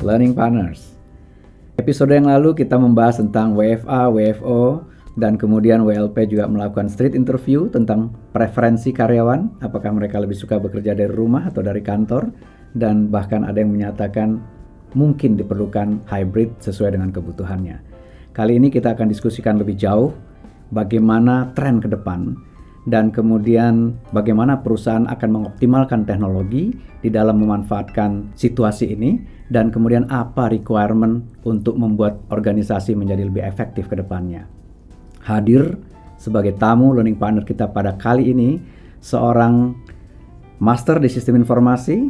Learning Partners. Episode yang lalu kita membahas tentang WFA, WFO, dan kemudian WLP juga melakukan street interview tentang preferensi karyawan, apakah mereka lebih suka bekerja dari rumah atau dari kantor, dan bahkan ada yang menyatakan mungkin diperlukan hybrid sesuai dengan kebutuhannya. Kali ini kita akan diskusikan lebih jauh bagaimana tren ke depan dan kemudian bagaimana perusahaan akan mengoptimalkan teknologi di dalam memanfaatkan situasi ini dan kemudian apa requirement untuk membuat organisasi menjadi lebih efektif ke depannya. Hadir sebagai tamu learning partner kita pada kali ini seorang Master di Sistem Informasi,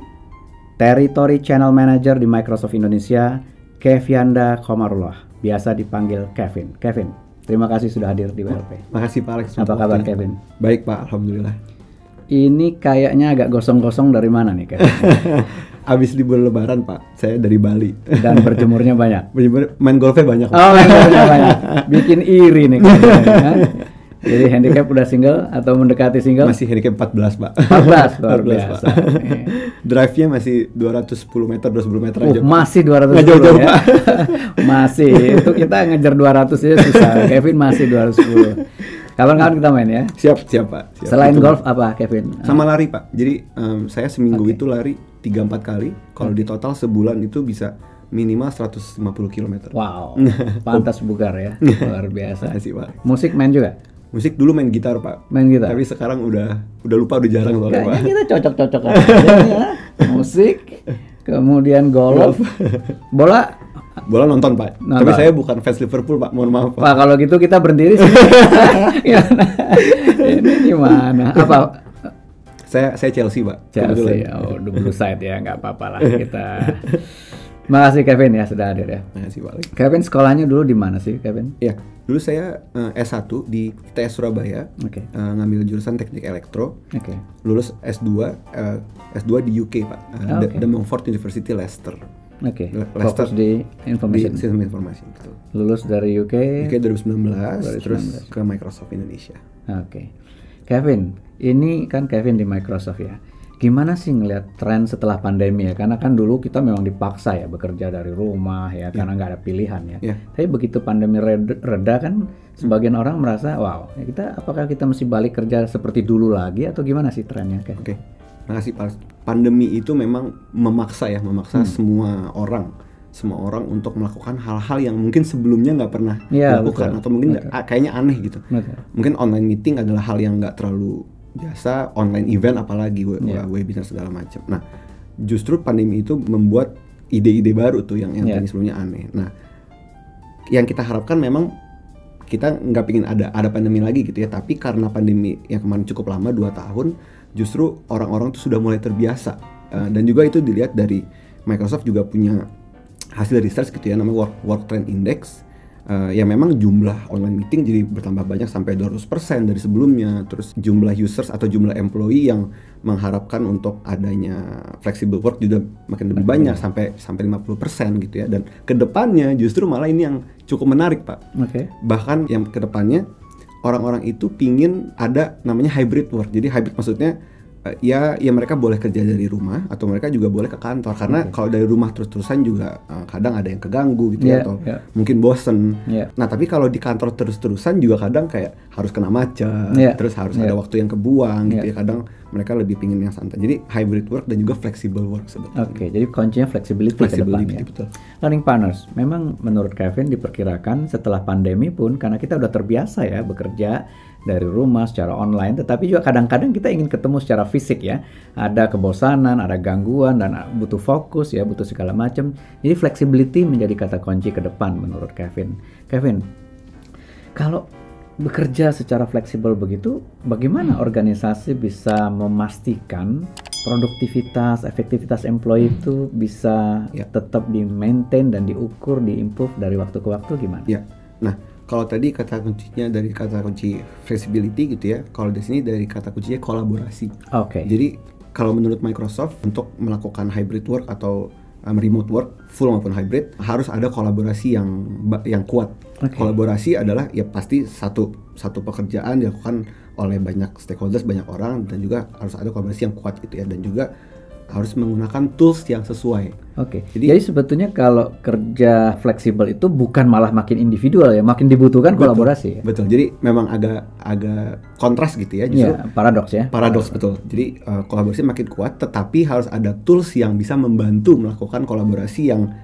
Territory Channel Manager di Microsoft Indonesia, Kevianda Komarullah, biasa dipanggil Kevin. Kevin, terima kasih sudah hadir di WLP. Makasih Pak Alex. Apa kabar Kevin? Baik Pak, Alhamdulillah. Ini kayaknya agak gosong-gosong dari mana nih Kevin? Abis libur lebaran Pak, saya dari Bali. Dan berjemurnya banyak? Main golfnya banyak Pak. Oh, main golfnya banyak. Bikin iri nih kayaknya. Jadi handicap udah single atau mendekati single? Masih handicap 14 Pak. 14, luar biasa. Drive-nya masih 210 meter, 210 meter aja Pak. Masih 210 jauh-jauh, ya? Pak. Masih, itu kita ngejar 200 aja susah. Kevin masih 210. Kapan-kapan kita main ya? Siap Pak. Siap. Selain golf apa Kevin? Sama lari Pak. Jadi saya seminggu itu lari 3-4 kali. Kalau di total sebulan itu bisa minimal 150 km. Wow, pantas bugar ya. Luar biasa. Makasih Pak. Musik main juga? Musik dulu main gitar Pak. Main gitar? Tapi sekarang udah lupa, udah jarang soalnya Pak. Kayaknya kita cocok-cocok aja ya. Musik, kemudian golf. Bola nonton Pak. Nonton. Tapi saya bukan fans Liverpool Pak, mohon maaf Pak. Pak, kalau gitu kita berhenti di sini. Ini gimana? Apa? Saya Chelsea Pak. Chelsea, oh blue side ya, nggak apa-apa lah kita. Makasih Kevin ya sudah hadir ya. Makasih Pak. Kevin sekolahnya dulu di mana sih Kevin? Ya, dulu saya S1 di ITS Surabaya. Oke. Ngambil jurusan teknik elektro. Oke. Lulus S2 di UK Pak. The Montfort University Leicester. Oke. Leicester Fokus di information. Di sistem informasi betul. Lulus dari UK 2019, terus ke Microsoft Indonesia. Oke. Kevin, ini kan Kevin di Microsoft ya. Gimana sih ngelihat tren setelah pandemi ya? Karena kan dulu kita memang dipaksa ya bekerja dari rumah ya, karena nggak ada pilihan ya. Tapi begitu pandemi reda kan, sebagian orang merasa, wow, ya apakah kita mesti balik kerja seperti dulu lagi atau gimana sih trennya? Oke. Makasih Pak. Pandemi itu memang memaksa semua orang untuk melakukan hal-hal yang mungkin sebelumnya nggak pernah dilakukan atau mungkin kayaknya aneh gitu. Mungkin online meeting adalah hal yang nggak terlalu biasa, online event apalagi webinar segala macam. Nah, justru pandemi itu membuat ide-ide baru tuh yang tadi sebelumnya aneh. Nah, yang kita harapkan memang kita nggak pingin ada pandemi lagi gitu ya, tapi karena pandemi yang kemarin cukup lama 2 tahun, justru orang-orang tuh sudah mulai terbiasa. Dan juga itu dilihat dari Microsoft juga punya hasil research gitu ya, namanya Work Trend Index. Ya memang jumlah online meeting jadi bertambah banyak sampai 200% dari sebelumnya. Terus jumlah users atau jumlah employee yang mengharapkan untuk adanya flexible work juga makin lebih banyak sampai 50% gitu ya. Dan kedepannya justru malah ini yang cukup menarik Pak. Bahkan yang kedepannya orang-orang itu pingin ada namanya hybrid work. Jadi hybrid maksudnya ya mereka boleh kerja dari rumah atau mereka juga boleh ke kantor karena kalau dari rumah terus-terusan juga kadang ada yang keganggu gitu ya atau mungkin bosen. Nah tapi kalau di kantor terus-terusan juga kadang kayak harus kena macet, terus harus ada waktu yang kebuang gitu ya. Kadang mereka lebih pingin yang santai. Jadi hybrid work dan juga flexible work sebetulnya. Oke, jadi kuncinya flexibility ke depan ya. Betul. Learning Partners, memang menurut Kevin diperkirakan setelah pandemi pun karena kita udah terbiasa ya bekerja dari rumah secara online, tetapi juga kadang-kadang kita ingin ketemu secara fisik ya. Ada kebosanan, ada gangguan dan butuh fokus ya, butuh segala macam. Jadi flexibility menjadi kata kunci ke depan menurut Kevin. Kevin, kalau bekerja secara fleksibel begitu, bagaimana organisasi bisa memastikan produktivitas, efektivitas employee itu bisa tetap di-maintain dan diukur, di-improve dari waktu ke waktu gimana? Ya, nah kalau tadi kata kuncinya dari kata kunci flexibility gitu ya, kalau di sini dari kata kuncinya kolaborasi. Jadi kalau menurut Microsoft untuk melakukan hybrid work atau remote work full maupun hybrid harus ada kolaborasi yang kuat. Kolaborasi adalah ya pasti satu pekerjaan dilakukan oleh banyak stakeholders, banyak orang, dan juga harus ada kolaborasi yang kuat gitu ya, dan juga harus menggunakan tools yang sesuai. Oke. Jadi sebetulnya kalau kerja fleksibel itu bukan malah makin individual ya, makin dibutuhkan kolaborasi. Ya? Betul. Jadi memang agak kontras gitu ya, justru. Paradoks ya. Paradoks betul. Jadi kolaborasi makin kuat, tetapi harus ada tools yang bisa membantu melakukan kolaborasi yang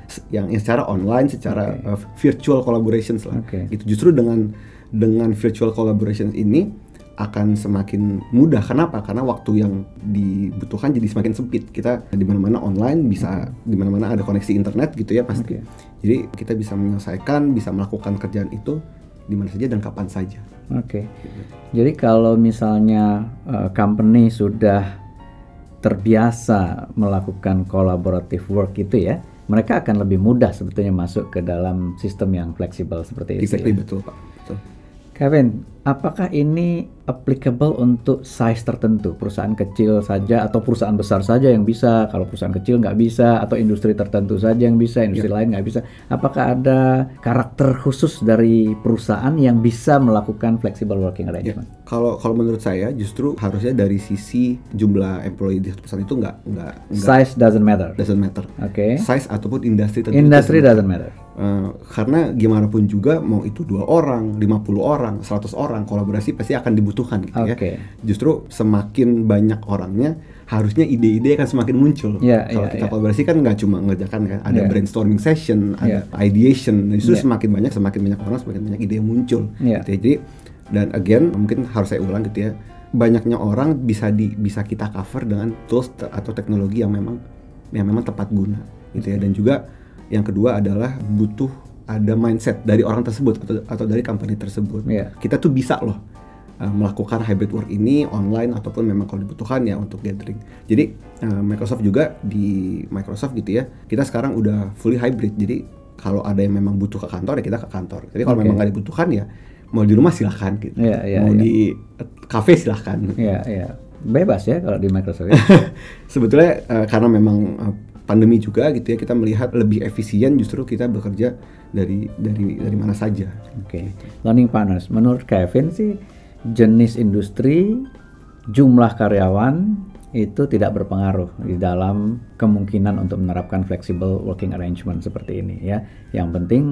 secara online, secara virtual collaborations lah. Gitu. Justru dengan virtual collaborations ini akan semakin mudah. Kenapa? Karena waktu yang dibutuhkan jadi semakin sempit. Kita di mana-mana online, bisa di mana-mana ada koneksi internet gitu ya pasti. Jadi kita bisa menyelesaikan, bisa melakukan kerjaan itu di mana saja dan kapan saja. Gitu. Jadi kalau misalnya company sudah terbiasa melakukan collaborative work itu ya, mereka akan lebih mudah sebetulnya masuk ke dalam sistem yang fleksibel seperti itu. Exactly, betul Pak. Betul. Kevin, apakah ini applicable untuk size tertentu? Perusahaan kecil saja atau perusahaan besar saja yang bisa? Kalau perusahaan kecil nggak bisa, atau industri tertentu saja yang bisa, industri lain nggak bisa. Apakah ada karakter khusus dari perusahaan yang bisa melakukan flexible working arrangement? Kalau menurut saya justru harusnya dari sisi jumlah employee di perusahaan itu nggak size doesn't matter. Size ataupun industri tertentu. Industry doesn't matter. Karena gimana pun juga mau itu 2 orang, 50 orang, 100 orang, kolaborasi pasti akan dibutuhkan gitu ya. Justru semakin banyak orangnya, harusnya ide-ide akan semakin muncul. Kalau kita kolaborasi kan nggak cuma ngerjakan kan, ada brainstorming session, ada ideation. Justru semakin banyak orang, semakin banyak ide yang muncul. Gitu ya. Jadi dan again mungkin harus saya ulang gitu ya, banyaknya orang bisa kita cover dengan tools atau teknologi yang memang tepat guna gitu ya. Dan juga yang kedua adalah butuh ada mindset dari orang tersebut atau dari company tersebut. Kita tuh bisa loh melakukan hybrid work ini online ataupun memang kalau dibutuhkan ya untuk gathering. Jadi Microsoft juga di Microsoft gitu ya, kita sekarang udah fully hybrid. Jadi kalau ada yang memang butuh ke kantor ya kita ke kantor. Jadi kalau memang nggak dibutuhkan ya mau di rumah silahkan gitu. Mau di cafe silahkan. Bebas ya kalau di Microsoft ya. Sebetulnya karena memang pandemi juga gitu ya, kita melihat lebih efisien justru kita bekerja dari mana saja. Learning partners, menurut Kevin sih jenis industri, jumlah karyawan itu tidak berpengaruh di dalam kemungkinan untuk menerapkan flexible working arrangement seperti ini ya. Yang penting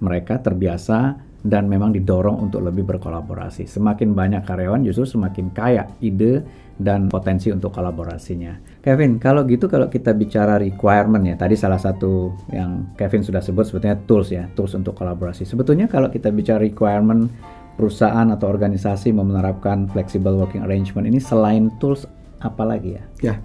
mereka terbiasa dan memang didorong untuk lebih berkolaborasi. Semakin banyak karyawan justru semakin kaya ide dan potensi untuk kolaborasinya. Kevin, kalau kita bicara requirement ya, tadi salah satu yang Kevin sudah sebut sebetulnya tools untuk kolaborasi. Sebetulnya kalau kita bicara requirement perusahaan atau organisasi mau menerapkan flexible working arrangement ini selain tools apa lagi ya?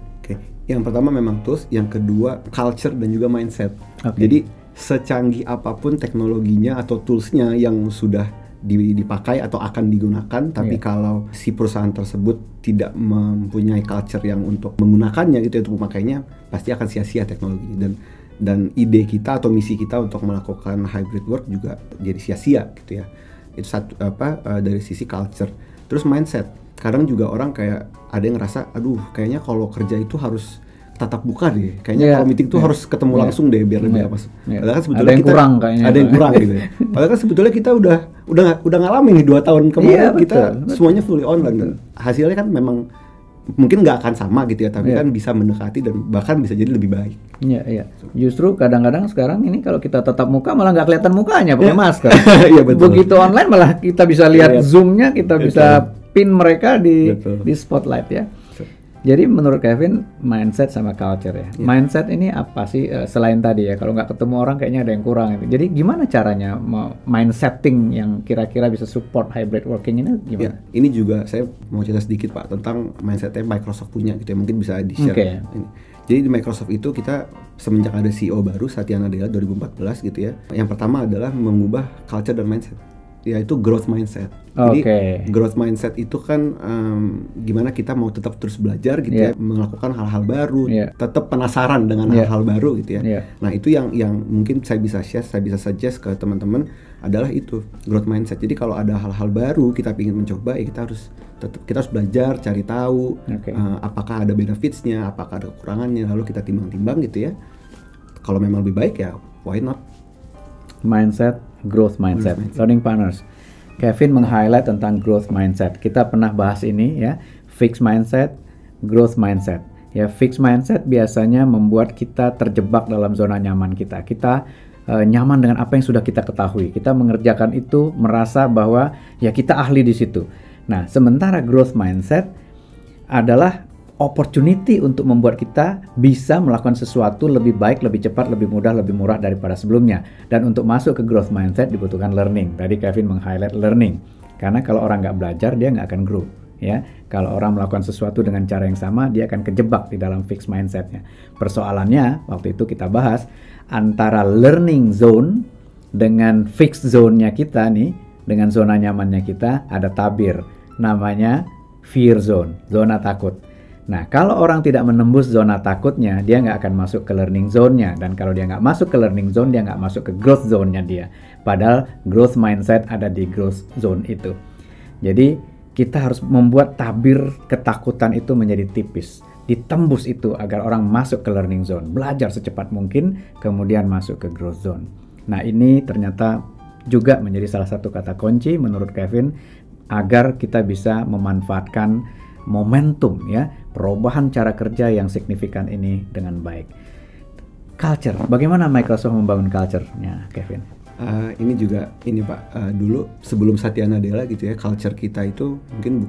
Yang pertama memang tools, yang kedua culture dan juga mindset. Jadi secanggih apapun teknologinya atau toolsnya yang sudah dipakai atau akan digunakan, tapi kalau si perusahaan tersebut tidak mempunyai culture yang untuk menggunakannya gitu, untuk memakainya, pasti akan sia-sia teknologinya dan ide kita atau misi kita untuk melakukan hybrid work juga jadi sia-sia gitu ya. Itu satu dari sisi culture. Terus mindset, kadang juga orang kayak ada yang ngerasa, aduh kayaknya kalau kerja itu harus tatap muka deh, kayaknya kalau meeting tuh harus ketemu langsung deh biar lebih apa. Padahal kan sebetulnya ada yang kurang gitu ya. Padahal kan sebetulnya kita udah ngalamin nih 2 tahun kemarin kita semuanya fully online dan hasilnya kan memang mungkin nggak akan sama gitu ya, tapi kan bisa mendekati dan bahkan bisa jadi lebih baik. Justru kadang-kadang sekarang ini kalau kita tatap muka malah nggak kelihatan mukanya pakai masker. Begitu online malah kita bisa lihat zoom-nya, kita bisa pin mereka di spotlight ya. Jadi menurut Kevin mindset sama culture ya. Mindset ini apa sih selain tadi ya, kalau nggak ketemu orang kayaknya ada yang kurang. Jadi gimana caranya mindsetting yang kira-kira bisa support hybrid working ini gimana? Ini juga saya mau cerita sedikit Pak tentang mindsetnya Microsoft punya gitu ya, mungkin bisa di-share. Jadi di Microsoft itu kita semenjak ada CEO baru Satya Nadella 2014 gitu ya. Yang pertama adalah mengubah culture dan mindset, yaitu growth mindset. Jadi growth mindset itu kan gimana kita mau tetap terus belajar gitu ya, melakukan hal-hal baru, tetap penasaran dengan hal-hal baru gitu ya. Nah itu yang mungkin saya bisa suggest ke teman-teman adalah itu growth mindset. Jadi kalau ada hal-hal baru kita ingin mencoba ya kita harus belajar, cari tahu apakah ada benefitsnya, apakah ada kekurangannya, lalu kita timbang-timbang gitu ya. Kalau memang lebih baik ya why not? Mindset, growth mindset. Learning partners, Kevin meng-highlight tentang growth mindset. Kita pernah bahas ini ya, fixed mindset, growth mindset. Ya, fixed mindset biasanya membuat kita terjebak dalam zona nyaman kita. Kita nyaman dengan apa yang sudah kita ketahui. Kita mengerjakan itu merasa bahwa ya kita ahli di situ. Nah, sementara growth mindset adalah opportunity untuk membuat kita bisa melakukan sesuatu lebih baik, lebih cepat, lebih mudah, lebih murah daripada sebelumnya. Dan untuk masuk ke growth mindset dibutuhkan learning. Tadi Kevin meng-highlight learning. Karena kalau orang nggak belajar, dia nggak akan grow. Ya, kalau orang melakukan sesuatu dengan cara yang sama, dia akan kejebak di dalam fixed mindset-nya. Persoalannya, waktu itu kita bahas, antara learning zone dengan fixed zone-nya kita nih, dengan zona nyamannya kita, ada tabir. Namanya fear zone, zona takut. Nah, kalau orang tidak menembus zona takutnya, dia nggak akan masuk ke learning zone-nya. Dan kalau dia nggak masuk ke learning zone, dia nggak masuk ke growth zone-nya dia. Padahal growth mindset ada di growth zone itu. Jadi, kita harus membuat tabir ketakutan itu menjadi tipis. Ditembus itu agar orang masuk ke learning zone. Belajar secepat mungkin, kemudian masuk ke growth zone. Nah, ini ternyata juga menjadi salah satu kata kunci menurut Kevin agar kita bisa memanfaatkan momentum ya, perubahan cara kerja yang signifikan ini dengan baik. Culture, bagaimana Microsoft membangun culture-nya, Kevin? Ini juga ini Pak, dulu sebelum Satya Nadella gitu ya, culture kita itu mungkin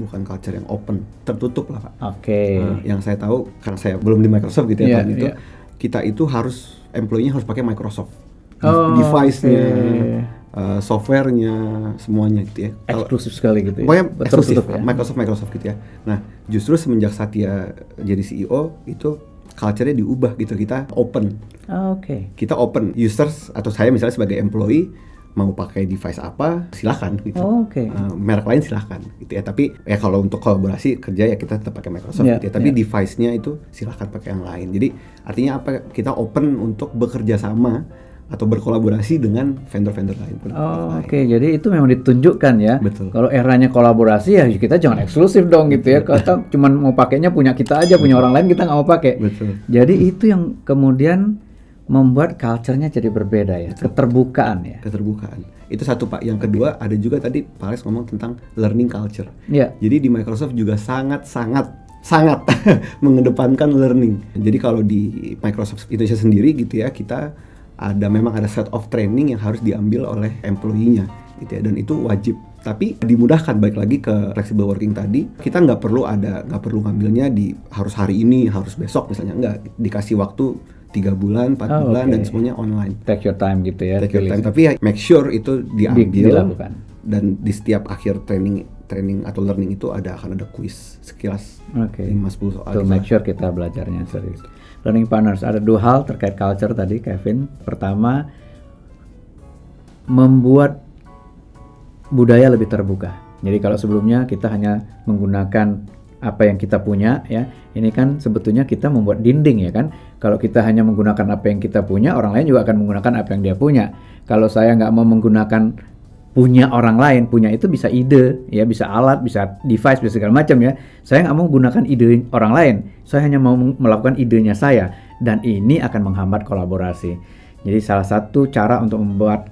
bukan culture yang open, tertutup lah Pak. Oke. Yang saya tahu karena saya belum di Microsoft gitu ya, itu kita itu harus employee-nya harus pakai Microsoft, device-nya, software-nya, semuanya gitu ya. Eksklusif sekali gitu ya. Pokoknya eksklusif ya? Microsoft gitu ya. Nah, justru semenjak Satya jadi CEO itu culture-nya diubah gitu, kita open. Oke. Kita open, users atau saya misalnya sebagai employee mau pakai device apa silakan gitu. Oke. Merek lain silakan gitu ya. Tapi ya kalau untuk kolaborasi kerja ya kita tetap pakai Microsoft gitu ya. Tapi device-nya itu silakan pakai yang lain. Jadi artinya apa? Kita open untuk bekerja sama atau berkolaborasi dengan vendor-vendor lain. Oke. Jadi itu memang ditunjukkan ya. Betul. Kalau eranya kolaborasi ya kita jangan eksklusif dong gitu ya. Kita cuma mau pakainya punya kita aja, punya orang lain kita nggak mau pakai. Betul. Jadi itu yang kemudian membuat culture-nya jadi berbeda ya. Betul. Keterbukaan ya. Keterbukaan. Itu satu Pak. Yang kedua ada juga tadi Pak Alex ngomong tentang learning culture. Iya. Jadi di Microsoft juga sangat mengedepankan learning. Jadi kalau di Microsoft Indonesia sendiri gitu ya, kita memang ada set of training yang harus diambil oleh employee-nya gitu ya, dan itu wajib. Tapi dimudahkan, balik lagi ke flexible working tadi, kita nggak perlu ngambilnya harus hari ini, harus besok misalnya, nggak, dikasih waktu 3 bulan, 4 bulan dan semuanya online. Take your time gitu ya. Take your time, tapi ya make sure itu dilakukan. Dan di setiap akhir training atau learning itu akan ada quiz sekilas 5-10 soal. To make sure kita belajarnya serius. Learning partners, ada 2 hal terkait culture tadi Kevin. Pertama, membuat budaya lebih terbuka. Jadi kalau sebelumnya kita hanya menggunakan apa yang kita punya ya, ini kan sebetulnya kita membuat dinding ya kan. Kalau kita hanya menggunakan apa yang kita punya, orang lain juga akan menggunakan apa yang dia punya. Kalau saya nggak mau menggunakan punya orang lain, punya itu bisa ide, ya bisa alat, bisa device, bisa segala macam ya. Saya nggak mau menggunakan ide orang lain, saya hanya mau melakukan idenya saya, dan ini akan menghambat kolaborasi. Jadi salah satu cara untuk membuat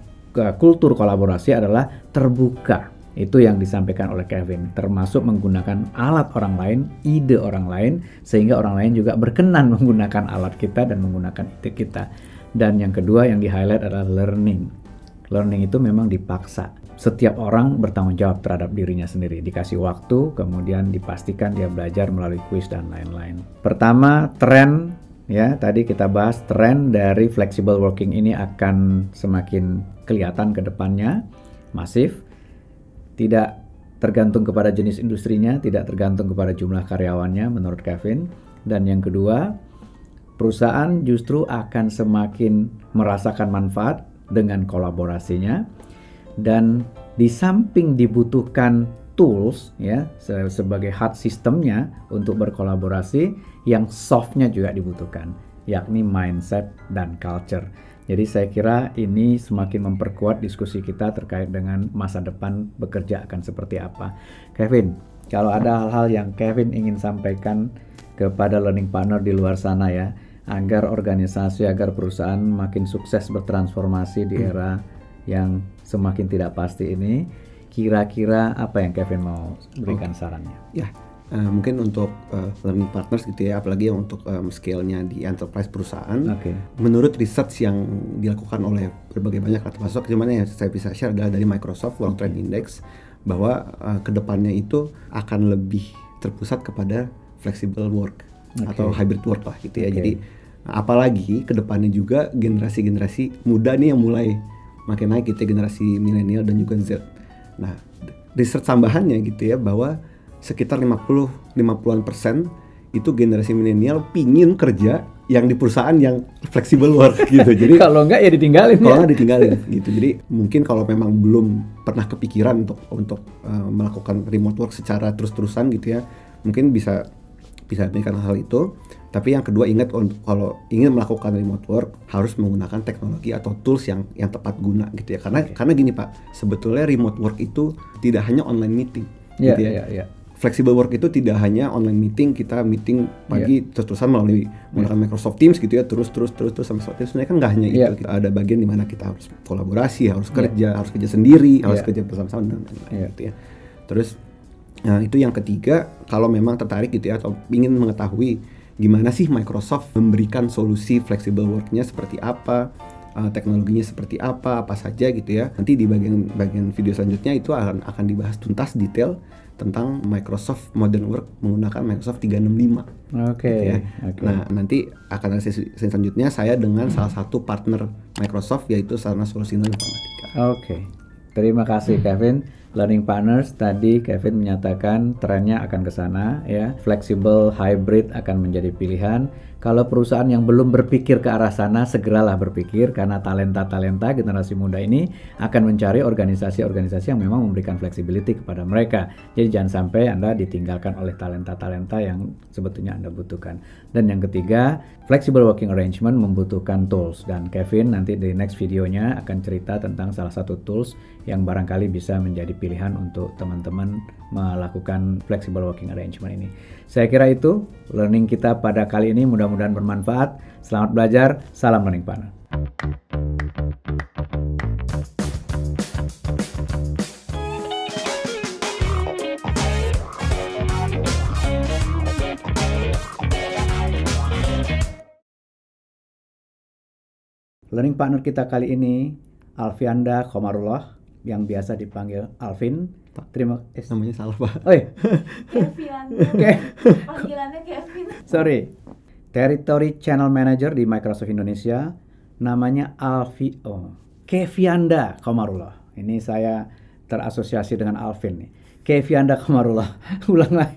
kultur kolaborasi adalah terbuka. Itu yang disampaikan oleh Kevin, termasuk menggunakan alat orang lain, ide orang lain, sehingga orang lain juga berkenan menggunakan alat kita dan menggunakan ide kita. Dan yang kedua yang di-highlight adalah learning. Learning itu memang dipaksa. Setiap orang bertanggung jawab terhadap dirinya sendiri. Dikasih waktu, kemudian dipastikan dia belajar melalui kuis dan lain-lain. Pertama, tren ya. Tadi kita bahas tren dari flexible working ini akan semakin kelihatan ke depannya, masif. Tidak tergantung kepada jenis industrinya, tidak tergantung kepada jumlah karyawannya menurut Kevin. Dan yang kedua, perusahaan justru akan semakin merasakan manfaat dengan kolaborasinya, dan di samping dibutuhkan tools ya sebagai hard systemnya untuk berkolaborasi, yang softnya juga dibutuhkan, yakni mindset dan culture. Jadi saya kira ini semakin memperkuat diskusi kita terkait dengan masa depan bekerja akan seperti apa. Kevin, kalau ada hal-hal yang Kevin ingin sampaikan kepada learning partner di luar sana ya, agar organisasi, agar perusahaan makin sukses bertransformasi di era yang semakin tidak pasti ini, kira-kira apa yang Kevin mau berikan sarannya? Ya, mungkin untuk learning partners gitu ya, apalagi yang untuk scale-nya di enterprise perusahaan. Menurut research yang dilakukan oleh berbagai banyak termasuk cuman yang saya bisa share adalah dari Microsoft World Trend Index, bahwa kedepannya itu akan lebih terpusat kepada flexible work atau hybrid work lah gitu ya. Jadi apalagi kedepannya juga generasi-generasi muda nih yang mulai makin naik gitu ya, generasi milenial dan juga Z. Nah, research tambahannya gitu ya, bahwa sekitar 50-an% itu generasi milenial pingin kerja yang di perusahaan yang flexible work gitu. Jadi kalau enggak ya ditinggalin. Kalau enggak ditinggalin gitu. Jadi mungkin kalau memang belum pernah kepikiran untuk melakukan remote work secara terus-terusan gitu ya, mungkin bisa melakukan hal itu. Tapi yang kedua, ingat kalau ingin melakukan remote work harus menggunakan teknologi atau tools yang tepat guna gitu ya. Karena gini Pak, sebetulnya remote work itu tidak hanya online meeting gitu ya. Flexible work itu tidak hanya online meeting, kita meeting pagi terus-terusan melalui menggunakan Microsoft Teams gitu ya, terus sampai saat itu sebenarnya kan nggak hanya itu. Kita ada bagian di mana kita harus kolaborasi, harus kerja sendiri, harus kerja bersama-sama dan lain-lain gitu ya. Terus itu yang ketiga, kalau memang tertarik gitu ya atau ingin mengetahui gimana sih Microsoft memberikan solusi flexible work-nya seperti apa, teknologinya seperti apa saja gitu ya. Nanti di bagian video selanjutnya itu akan dibahas tuntas detail tentang Microsoft Modern Work menggunakan Microsoft 365. Gitu ya. Nah, nanti akan ada sesi selanjutnya saya dengan salah satu partner Microsoft, yaitu Sarana Solusindo Informatika. Terima kasih Kevin. Learning Partners, tadi Kevin menyatakan trennya akan ke sana ya. Flexible hybrid akan menjadi pilihan. Kalau perusahaan yang belum berpikir ke arah sana, segeralah berpikir, karena talenta-talenta generasi muda ini akan mencari organisasi-organisasi yang memang memberikan flexibility kepada mereka. Jadi jangan sampai Anda ditinggalkan oleh talenta-talenta yang sebetulnya Anda butuhkan. Dan yang ketiga, flexible working arrangement membutuhkan tools, dan Kevin nanti di next videonya akan cerita tentang salah satu tools yang barangkali bisa menjadi pilihan untuk teman-teman melakukan flexible working arrangement ini. Saya kira itu learning kita pada kali ini, mudah-mudahan bermanfaat. Selamat belajar, salam Learning Partner. Learning Partner kita kali ini Alfianda Komarullah, yang biasa dipanggil Alvin. Namanya salah Pak. Kevin. Panggilannya Kevin. Sorry. Territory Channel Manager di Microsoft Indonesia. Namanya Kevianda Komarullah. Ini saya terasosiasi dengan Alvin nih. Kevianda Komarullah. Ulang lagi.